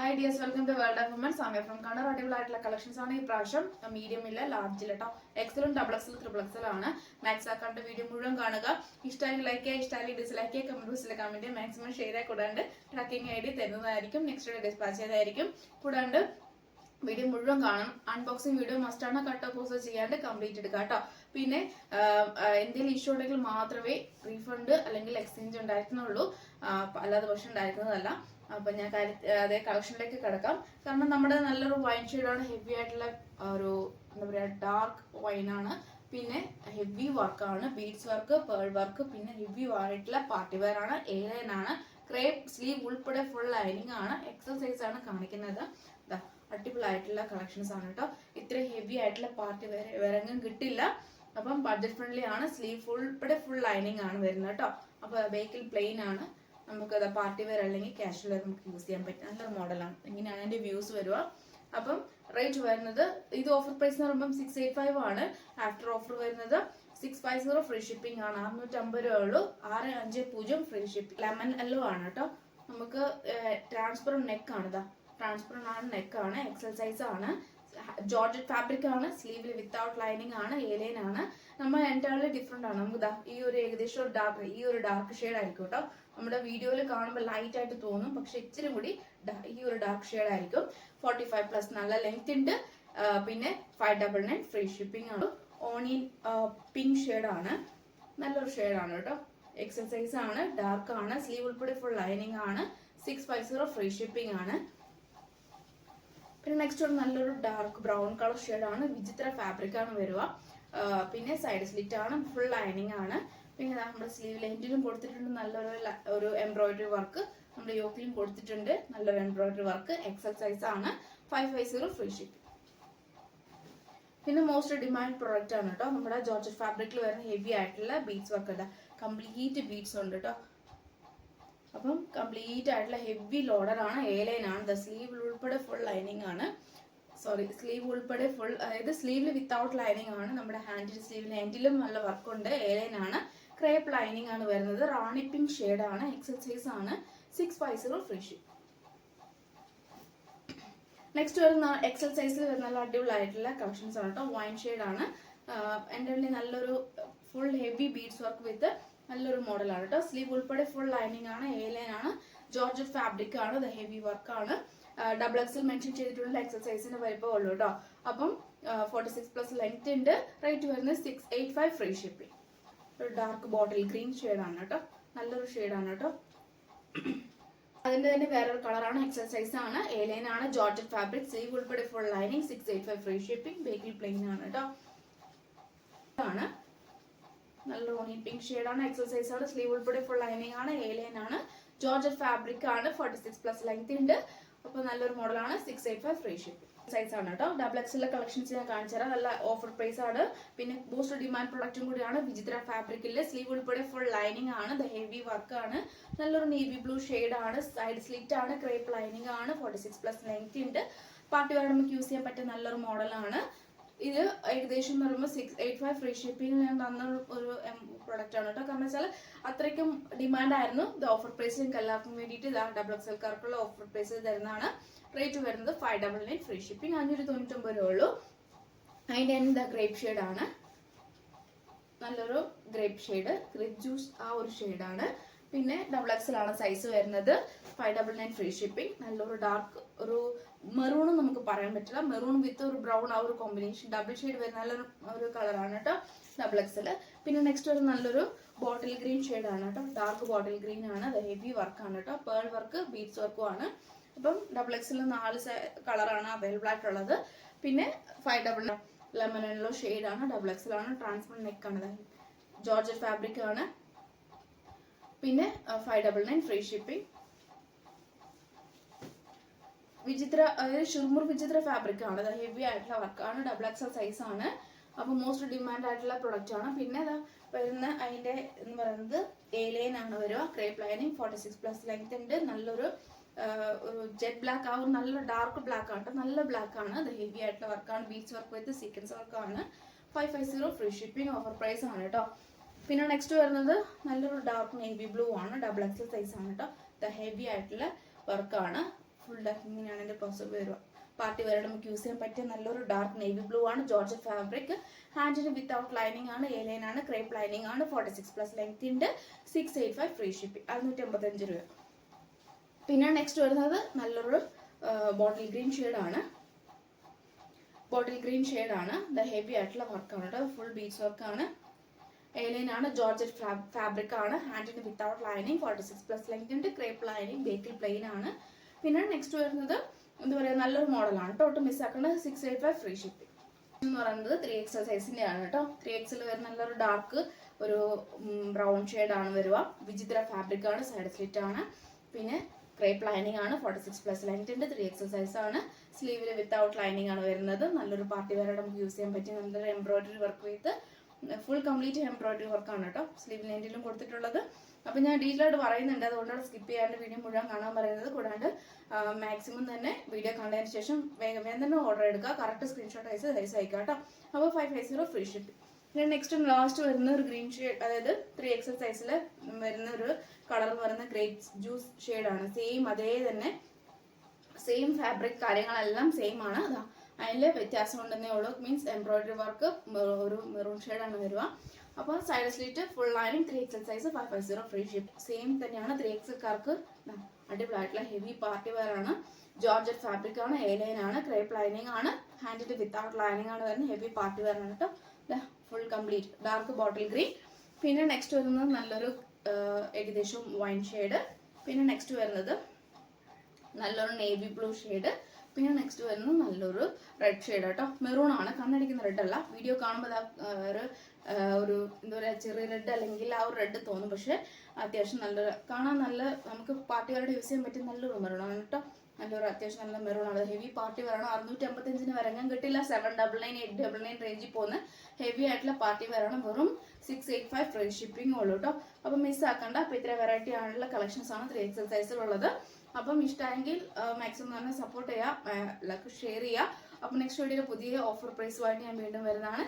Hi dears, welcome to World of Women. Samya from Kannada അടിപൊളിയായിട്ടുള്ള collections ആണ് ഈ പ്രാവശ്യം. മീഡിയം ഇല്ല, ലാർജിൽ കേട്ടോ. എക്സലും ഡബിൾ എക്സൽ ട്രിപ്പിൾ എക്സൽ ആണ്. മാക്സ് ആക്കാണ്ട് വീഡിയോ മുഴുവൻ കാണുക. ഇഷ്ടമായി ലൈക്ക് ചെയ്യുക, ഇഷ്ടമായി ഡിസ്ലൈക്ക് ചെയ്യുക, കമന്റ് ബോക്സിൽ കമന്റ് മാക്സിമം ഷെയർ ആയി കൂടാണ്ട് ട്രാക്കിംഗ് ഐ ഡി തരുന്നതായിരിക്കും. നെക്സ്റ്റ് ഡേ ഡിസ്പാച്ച് ചെയ്തായിരിക്കും. കൂടാണ്ട് വീഡിയോ മുഴുവൻ കാണണം. അൺബോക്സിംഗ് വീഡിയോ മസ്റ്റാണ്. കട്ട് പോസ്റ്റ് ചെയ്യാണ്ട് കംപ്ലീറ്റ് എടുക്കുക കേട്ടോ. പിന്നെ എന്തെങ്കിലും ഇഷ്യൂ ഉണ്ടെങ്കിൽ മാത്രമേ റീഫണ്ട് അല്ലെങ്കിൽ എക്സ്ചേഞ്ച് ഉണ്ടായിരുന്നുള്ളൂ, അല്ലാതെ പക്ഷെ ഉണ്ടായിരുന്നതല്ല. അപ്പൊ ഞാൻ അതേ കളക്ഷനിലേക്ക് കിടക്കാം. കാരണം നമ്മുടെ നല്ലൊരു വൈൻ ഷെയ്ഡാണ്, ഹെവി ആയിട്ടുള്ള ഒരു എന്താ പറയാ ഡാർക്ക് വൈനാണ്. പിന്നെ ഹെവി വർക്കാണ്, ബീഡ്സ് വർക്ക്, പേൾ വർക്ക്, പിന്നെ ഹെവി ആയിട്ടുള്ള പാർട്ടി വെയർ ആണ്, എ ലൈൻ ആണ്, ക്രേപ്പ് സ്ലീവ് ഉൾപ്പെടെ ഫുൾ ലൈനിങ് ആണ്. എക്സസൈസ് ആണ് കാണിക്കുന്നത്. അടിപൊളിയായിട്ടുള്ള കളക്ഷൻസ് ആണ് കേട്ടോ. ഇത്ര ഹെവി ആയിട്ടുള്ള പാർട്ടി വേറെങ്ങും കിട്ടില്ല. അപ്പം ബഡ്ജറ്റ് ഫ്രണ്ട്ലി ആണ്. സ്ലീവ് ഉൾപ്പെടെ ഫുൾ ലൈനിങ് ആണ് വരുന്നത് കേട്ടോ. അപ്പൊ ബേക്കിൽ പ്ലെയിൻ ആണ്. നമുക്ക് പാർട്ടി വെയർ അല്ലെങ്കിൽ കാഷ്വൽ വെയർ നമുക്ക് യൂസ് ചെയ്യാൻ പറ്റും. നല്ലൊരു മോഡലാണ്. ഇങ്ങനെയാണ് അതിന്റെ വ്യൂസ് വരിക. അപ്പം റേറ്റ് വരുന്നത് ഇത് ഓഫർ പ്രൈസ് എന്ന് പറയുമ്പോൾ 685 ആണ്. ആഫ്റ്റർ ഓഫർ വരുന്നത് 650 ഫ്രീ ഷിപ്പിംഗ് ആണ്. 650 രൂപ ഉള്ളൂ. 650 ഫ്രീ ഷിപ്പിംഗ്. ലെമൺ യെല്ലോ ആണ് കേട്ടോ. നമുക്ക് ട്രാൻസ്പെറന്റ് നെക്ക് ആണ്. ട്രാൻസ്പെറന്റ് ആണ്, നെക്ക് ആണ്, എക്സൽ സൈസ് ആണ്, ജോർജറ്റ് ഫാബ്രിക് ആണ്, സ്ലീവിൽ വിത്തൗട്ട് ലൈനിങ് ആണ്, എ ലൈൻ ആണ്. നമ്മൾ എൻറ്റയർലി ഡിഫറെന്റ് ആണ്. നമുക്ക് ഈ ഒരു ഏകദേശം ഒരു ഡാർക്ക് ഷെയ്ഡ് ആയിരിക്കും കേട്ടോ. നമ്മുടെ വീഡിയോയിൽ കാണുമ്പോൾ ലൈറ്റ് ആയിട്ട് തോന്നും, പക്ഷെ ഇച്ചിരി കൂടി ഈ ഒരു ഡാർക്ക് ഷെയ്ഡ് ആയിരിക്കും. 45+ നല്ല ലെങ്ത് ഉണ്ട്. പിന്നെ 599 ഫ്രീ ഷിപ്പിംഗ് ആണ്. ഓണിയൻ പിങ്ക് ഷെയ്ഡ് ആണ്, നല്ലൊരു ഷെയ്ഡ് ആണ് കേട്ടോ. എക്സൽ സൈസ് ആണ്, ഡാർക്ക് ആണ്, സ്ലീവ് ഉൾപ്പെടെ ഫുൾ ലൈനിങ് ആണ്. 650 ഫ്രീ ഷിപ്പിംഗ് ആണ്. പിന്നെ നെക്സ്റ്റ് ഒരു നല്ലൊരു ഡാർക്ക് ബ്രൗൺ കളർ ഷെയ്ഡ് ആണ്, വിചിത്ര ഫാബ്രിക് ആണ് വരിക. പിന്നെ സൈഡ് സ്ലിറ്റ് ആണ്, ഫുൾ ലൈനിങ് ആണ്. പിന്നെ നമ്മുടെ സ്ലീവ് ലെൻറ്റിലും കൊടുത്തിട്ടുണ്ട് നല്ലൊരു എംബ്രോയിഡറി വർക്ക്. നമ്മുടെ യോക്കിലും കൊടുത്തിട്ടുണ്ട് നല്ലൊരു എംബ്രോയിഡറി വർക്ക്. എക്സൽ സൈസ് ആണ്. 550 ഫ്രീ ഷിപ്പിംഗ്. പിന്നെ മോസ്റ്റ് ഡിമാൻഡ് പ്രൊഡക്റ്റ് ആണ് കേട്ടോ. നമ്മുടെ ജോർജറ്റ് ഫാബ്രിക്കിൽ വരുന്ന ഹെവി ആയിട്ടുള്ള ബീഡ്സ് വർക്ക് ഉണ്ട്. കംപ്ലീറ്റ് ബീഡ്സ് ഉണ്ട് കേട്ടോ. അപ്പം കംപ്ലീറ്റ് ആയിട്ടുള്ള ഹെവി ലോഡർ ആണ്, എ ലൈൻ ആണ്. സ്ലീവ് ഉൾപ്പെടെ ഫുൾ ലൈനിങ് ആണ്. സ്ലീവ് ഉൾപ്പെടെ ഫുൾ, അതായത് സ്ലീവിൽ വിത്തൗട്ട് ലൈനിങ് ആണ്. നമ്മുടെ സ്ലീവിന് എൻഡിലും നല്ല വർക്ക് ഉണ്ട്. എ ലൈൻ ആണ്, ക്രേപ്പ് ലൈനിങ് ആണ് വരുന്നത്. റാണി പിങ്ക് ഷെയ്ഡ് ആണ്, എക്സൽ സൈസ് ആണ്. 650 ഫ്രീ ഷിപ്പ്. നെക്സ്റ്റ് വരുന്ന എക്സൽ സൈസിൽ വരുന്ന നല്ല അടിപൊളിയായിട്ടുള്ള കളക്ഷൻസ് ആണ് കേട്ടോ. വൈൻ ഷെയ്ഡ് ആണ്. എൻ്റെ ഉള്ളിൽ നല്ലൊരു full heavy beads work with നല്ലൊരു മോഡലാണ് കേട്ടോ. സ്ലീവ് ഉൾപ്പെടെ ഫുൾ ലൈനിങ് ആണ്, എ ലൈൻ ആണ്, ജോർജറ്റ് ഫാബ്രിക് ആണ്, ഹെവി വർക്ക് ആണ്. ഡബിൾ എക്സൽ മെൻഷൻ ചെയ്തിട്ടുള്ള എക്സസൈസിന് വലിപ്പം ഉള്ളൂ കേട്ടോ. അപ്പം 46+ ലെങ്ത് ഉണ്ട്. റേറ്റ് വരുന്നത് 685 ഫ്രീ ഷിപ്പിംഗ്. ഒരു ഡാർക്ക് ബോട്ടിൽ ഗ്രീൻ ഷെയ്ഡാണ് കേട്ടോ. നല്ലൊരു ഷെയ്ഡാണ് കേട്ടോ. അതിന്റെ തന്നെ വേറൊരു കളറാണ്, എക്സൽ സൈസ് ആണ്, എ ലൈൻ ആണ്, ജോർജറ്റ് ഫാബ്രിക്, സ്ലീവ് ഉൾപ്പെടെ ഫുൾ ലൈനിങ്. 685 free shipping. ബേക്കിൽ പ്ലെയിൻ ആണ് കേട്ടോ. ആണ് നല്ല ഓണിയൻ പിങ്ക് ഷെയ്ഡാണ്, എക്സൽ സൈസ് ആണ്, സ്ലീവ് ഉൾപ്പെടെ ഫുൾ ലൈനിങ് ആണ്, എ ലൈൻ ആണ്, ജോർജറ്റ് ഫാബ്രിക് ആണ്, 46+ ലെങ്ത് ഉണ്ട്. അപ്പൊ നല്ലൊരു മോഡലാണ്. 685 ഫ്രീ ഷിപ്പിംഗ്. സൈസ് ആണ് കേട്ടോ. ഡബിൾ എക്സിലെ കളക്ഷൻസ് ഞാൻ കാണിച്ചു തരാം. നല്ല ഓഫർ പ്രൈസ് ആണ്. പിന്നെ മോസ്റ്റ് ഡിമാൻഡ് പ്രൊഡക്റ്റും കൂടിയാണ്. വിചിത്ര ഫാബ്രിക്കില് സ്ലീവ് ഉൾപ്പെടെ ഫുൾ ലൈനിങ് ആണ്, ഹെവി വർക്ക് ആണ്, നല്ലൊരു നേവി ബ്ലൂ ഷെയ്ഡ് ആണ്, സൈഡ് സ്ലിറ്റ് ആണ്, ക്രേപ്പ് ലൈനിങ് ആണ്, 46+ ലെങ്ത് ഉണ്ട്. പാർട്ടി വെയർ നമുക്ക് യൂസ് ചെയ്യാൻ പറ്റിയ നല്ലൊരു മോഡലാണ്. ഇത് ഏകദേശം എന്ന് പറയുമ്പോൾ 685 ഫ്രീ ഷിപ്പിംഗ് ഞാൻ തന്ന ഒരു പ്രൊഡക്റ്റ് ആണ് കേട്ടോ. കാരണം വെച്ചാൽ അത്രയ്ക്കും ഡിമാൻഡ് ആയിരുന്നു. ഇത് ഓഫർ പ്രൈസ് നിങ്ങൾക്ക് എല്ലാവർക്കും വേണ്ടിയിട്ട് ഡബിൾ എക്സൽക്കാർക്കുള്ള ഓഫർ പ്രൈസ് തരുന്നതാണ്. റേറ്റ് വരുന്നത് 599 ഫ്രീ ഷിപ്പിംഗ്. 599 രൂപ ഉള്ളൂ. അതിൻ്റെ എന്താ ഗ്രേപ്പ് ഷെയ്ഡ് ആണ്, നല്ലൊരു ഗ്രേപ്പ് ഷെയ്ഡ്, ഗ്രേപ്പ് ജ്യൂസ് ആ ഒരു ഷെയ്ഡാണ്. പിന്നെ ഡബിൾ എക്സൽ ആണ് സൈസ് വരുന്നത്. 599 ഫ്രീ ഷിപ്പിംഗ്. നല്ലൊരു ഡാർക്ക് ഒരു മെറൂണും നമുക്ക് പറയാൻ പറ്റില്ല, മെറൂൺ വിത്ത് ഒരു ബ്രൗൺ ആ ഒരു കോമ്പിനേഷൻ ഡബിൾ ഷെയ്ഡ് വരുന്ന നല്ലൊരു കളറാണ് കേട്ടോ. Double XL. പിന്നെ നെക്സ്റ്റ് ഒരു നല്ലൊരു ബോട്ടിൽ ഗ്രീൻ ഷെയ്ഡാണ് കേട്ടോ. ഡാർക്ക് ബോട്ടിൽ ഗ്രീൻ ആണ്, ഹെവി വർക്കാണ് കേട്ടോ. പേൾ വർക്ക്, ബീഡ്സ് വർക്കും ആണ്. അപ്പം ഡബിൾ എക്സൽ 4 കളറാണ് അവൈലബിൾ ആയിട്ടുള്ളത്. പിന്നെ 599 ലെമൺ യെല്ലോ ഷെയ്ഡാണ്, ഡബിൾ എക്സൽ ആണ്, ട്രാൻസ്പെറന്റ് നെക്ക് ആണ്, ജോർജറ്റ് ഫാബ്രിക് ആണ്. പിന്നെ 599 ഫ്രീ ഷിപ്പിംഗ്. വിചിത്ര, അതായത് ഷുർമുർ വിചിത്ര ഫാബ്രിക് ആണ്, ഹെവി ആയിട്ടുള്ള വർക്കാണ്, ഡബിൾ എക്സൽ സൈസ് ആണ്. അപ്പൊ മോസ്റ്റ് ഡിമാൻഡ് ആയിട്ടുള്ള പ്രൊഡക്റ്റ് ആണ്. പിന്നെ വരുന്ന അതിന്റെ എന്ന് പറയുന്നത് എ ലൈൻ ആണ് വരിക, ക്രേപ്പ് ലൈനിങ്, 46+ ലെങ്ത് ഉണ്ട്, നല്ലൊരു ജെറ്റ് ബ്ലാക്ക് ആ ഒരു നല്ല ഡാർക്ക് ബ്ലാക്ക് ആണ്, നല്ല ബ്ലാക്ക് ആണ്, ഹെവി ആയിട്ടുള്ള വർക്കാണ്, ബീച്ച് വർക്ക് വിത്ത് സീക്വൻസ് വർക്കാണ്. 550 ഫ്രീ ഷിപ്പിംഗ്. ഓഫർ പ്രൈസ് ആണ് കേട്ടോ. പിന്നെ നെക്സ്റ്റ് വരുന്നത് നല്ലൊരു ഡാർക്ക് നേവി ബ്ലൂ ആണ്, ഡബിൾ എക്സൽ സൈസ് ആണ് കേട്ടോ. ഹെവി ആയിട്ടുള്ള വർക്കാണ്, ഫുൾ ഇങ്ങനെയാണ് എൻ്റെ ക്ലോസപ്പ് വരിക. പാർട്ടി വെയർ നമുക്ക് യൂസ് ചെയ്യാൻ പറ്റിയ നല്ലൊരു ഡാർക്ക് നേവി ബ്ലൂ ആണ്. Georgette fabric. ഹാൻഡിന് വിത്തൗട്ട് ലൈനിങ് ആണ്. എ ലൈൻ ആണ്. ക്രേപ്പ് ലൈനിങ് ആണ്. 46+ ലെങ്ത് ഉണ്ട്. 685 ഫ്രീ ഷിപ്പിംഗ്. 685 രൂപ. പിന്നെ നെക്സ്റ്റ് വരുന്നത് നല്ലൊരു ബോട്ടിൽ ഗ്രീൻ ഷെയ്ഡാണ്. ബോട്ടിൽ ഗ്രീൻ ഷെയ്ഡാണ്. ദ ഹെവി ആയിട്ടുള്ള വർക്കാണ് കേട്ടോ. ഫുൾ ബീഡ്സ് വർക്കാണ്. എ ലൈൻ ആണ്. ജോർജറ്റ് ഫാബ്രിക് ആണ്. ഹാൻഡിന് വിത്തൗട്ട് ലൈനിങ്. 46+ ലെങ്ത് ഉണ്ട്. Crepe lining. ബേക്കിൽ പ്ലെയിൻ ആണ്. പിന്നെ നെക്സ്റ്റ് വരുന്നത് എന്താ പറയുക, നല്ലൊരു മോഡലാണ് കേട്ടോ. ഒട്ടും മിസ്സാക്കേണ്ടത്. 685 ഫ്രീ ഷിപ്പിംഗ് എന്ന് പറയുന്നത് 3XL സൈസിന്റെ ആണ് കേട്ടോ. 3XL വരുന്ന നല്ലൊരു ഡാർക്ക് ഒരു ബ്രൗൺ ഷെയ്ഡാണ് വരിക. വിചിത്ര ഫാബ്രിക് ആണ്. സൈഡ് സ്ലിറ്റ് ആണ്. പിന്നെ ക്രേപ്പ് ലൈനിങ് ആണ്. 46+ ലെങ്ത് ഉണ്ട്. 3XL സൈസ് ആണ്. സ്ലീവിൽ വിത്തൗട്ട് ലൈനിങ് ആണ് വരുന്നത്. നല്ലൊരു പാർട്ടി വെയർ നമുക്ക് യൂസ് ചെയ്യാൻ പറ്റിയ നല്ലൊരു embroidery work with full complete embroidery വർക്കാണ് കേട്ടോ. സ്ലീവ് ലെൻറ്റിലും കൊടുത്തിട്ടുള്ളത്. അപ്പം ഞാൻ ഡീറ്റെയിൽ ആയിട്ട് പറയുന്നുണ്ട്, അതുകൊണ്ടാണ് സ്കിപ്പ് ചെയ്യാണ്ട് വീഡിയോ മുഴുവൻ കാണാൻ പറയുന്നത്. കൂടാണ്ട് മാക്സിമം തന്നെ വീഡിയോ കണ്ടതിന് ശേഷം വേഗം തന്നെ ഓർഡർ എടുക്കുക. കറക്റ്റ് സ്ക്രീൻഷോട്ട് സൈസ് അയക്കുക കേട്ടോ. അപ്പോൾ 550 ഫ്രീ ഷിപ്പിംഗ്. പിന്നെ നെക്സ്റ്റ് ലാസ്റ്റ് വരുന്ന ഒരു ഗ്രീൻ ഷെയ്ഡ്, അതായത് 3XL സൈസിൽ വരുന്ന ഒരു കളർ എന്ന് പറയുന്ന ഗ്രേപ്പ് ജ്യൂസ് ഷെയ്ഡാണ്. സെയിം അതേ തന്നെ സെയിം ഫാബ്രിക് കാര്യങ്ങളെല്ലാം സെയിം ആണ്. അതാ അതിൽ വ്യത്യാസം ഉണ്ടെന്നേ ഉള്ളൂ. മീൻസ് എംബ്രോയിഡറി വർക്ക് ഒരു മെറൂൺ ഷെയ്ഡാണ് വരിക. അപ്പോൾ side slit full lining 3XL size 550 free ship. Same തന്നെയാണ് 3XLക്കാർക്ക്. അടിപൊളിയായിട്ടുള്ള ഹെവി പാർട്ടി വെയർ ആണ്. ജോർജറ്റ് ഫാബ്രിക് ആണ്. എ ലൈൻ ആണ്. ക്രേപ്പ് ലൈനിങ് ആണ്. ഹാൻഡിൽ വിത്തൗട്ട് ലൈനിങ് ആണ് വരുന്നത്. ഹെവി പാർട്ടി വെയർ ആണ് കേട്ടോ. Full complete dark bottle green. പിന്നെ നെക്സ്റ്റ് വരുന്നത് നല്ലൊരു ഏകദേശം വൈൻ ഷെയ്ഡ്. പിന്നെ നെക്സ്റ്റ് വരുന്നത് നല്ലൊരു നേവി ബ്ലൂ ഷെയ്ഡ്. പിന്നെ നെക്സ്റ്റ് വരുന്നത് നല്ലൊരു റെഡ് ഷെയ്ഡ് കേട്ടോ. മെറൂൺ ആണ്. കണ്ണടിക്കുന്ന റെഡ് അല്ല. വീഡിയോ കാണുമ്പോൾ ഒരു എന്താ പറയുക, ചെറിയ റെഡ് അല്ലെങ്കിൽ ആ ഒരു റെഡ് തോന്നും. പക്ഷെ അത്യാവശ്യം നല്ലൊരു കാണാൻ നല്ല നമുക്ക് പാർട്ടി വെയർ യൂസ് ചെയ്യാൻ പറ്റിയ നല്ലൊരു മെറൂൺ ആണ് കേട്ടോ. നല്ലൊരു അത്യാവശ്യം നല്ല മെറൂൺ ആണ്. ഹെവി പാർട്ടി വെയർ ആണ്. 655 വരങ്ങാൻ കിട്ടില്ല. 799 899 റേഞ്ചിൽ പോകുന്ന ഹെവി ആയിട്ടുള്ള പാർട്ടി വെയർ ആണ്. വെറും 685 ഫ്രീ ഷിപ്പിംഗ് ഉള്ളൂ കേട്ടോ. അപ്പം മിസ്സാക്കണ്ട. അപ്പോൾ ഇത്ര വെറൈറ്റി ആണുള്ള കളക്ഷൻസ് ആണ് 3XL സൈസിലുള്ളത്. അപ്പം ഇഷ്ടമെങ്കിൽ മാക്സിമം തന്നെ സപ്പോർട്ട് ചെയ്യുക, ഷെയർ ചെയ്യുക. അപ്പം നെക്സ്റ്റ് വീഡിയോയിൽ പുതിയ ഓഫർ പ്രൈസുമായിട്ട് ഞാൻ വീണ്ടും വരുന്നതാണ്.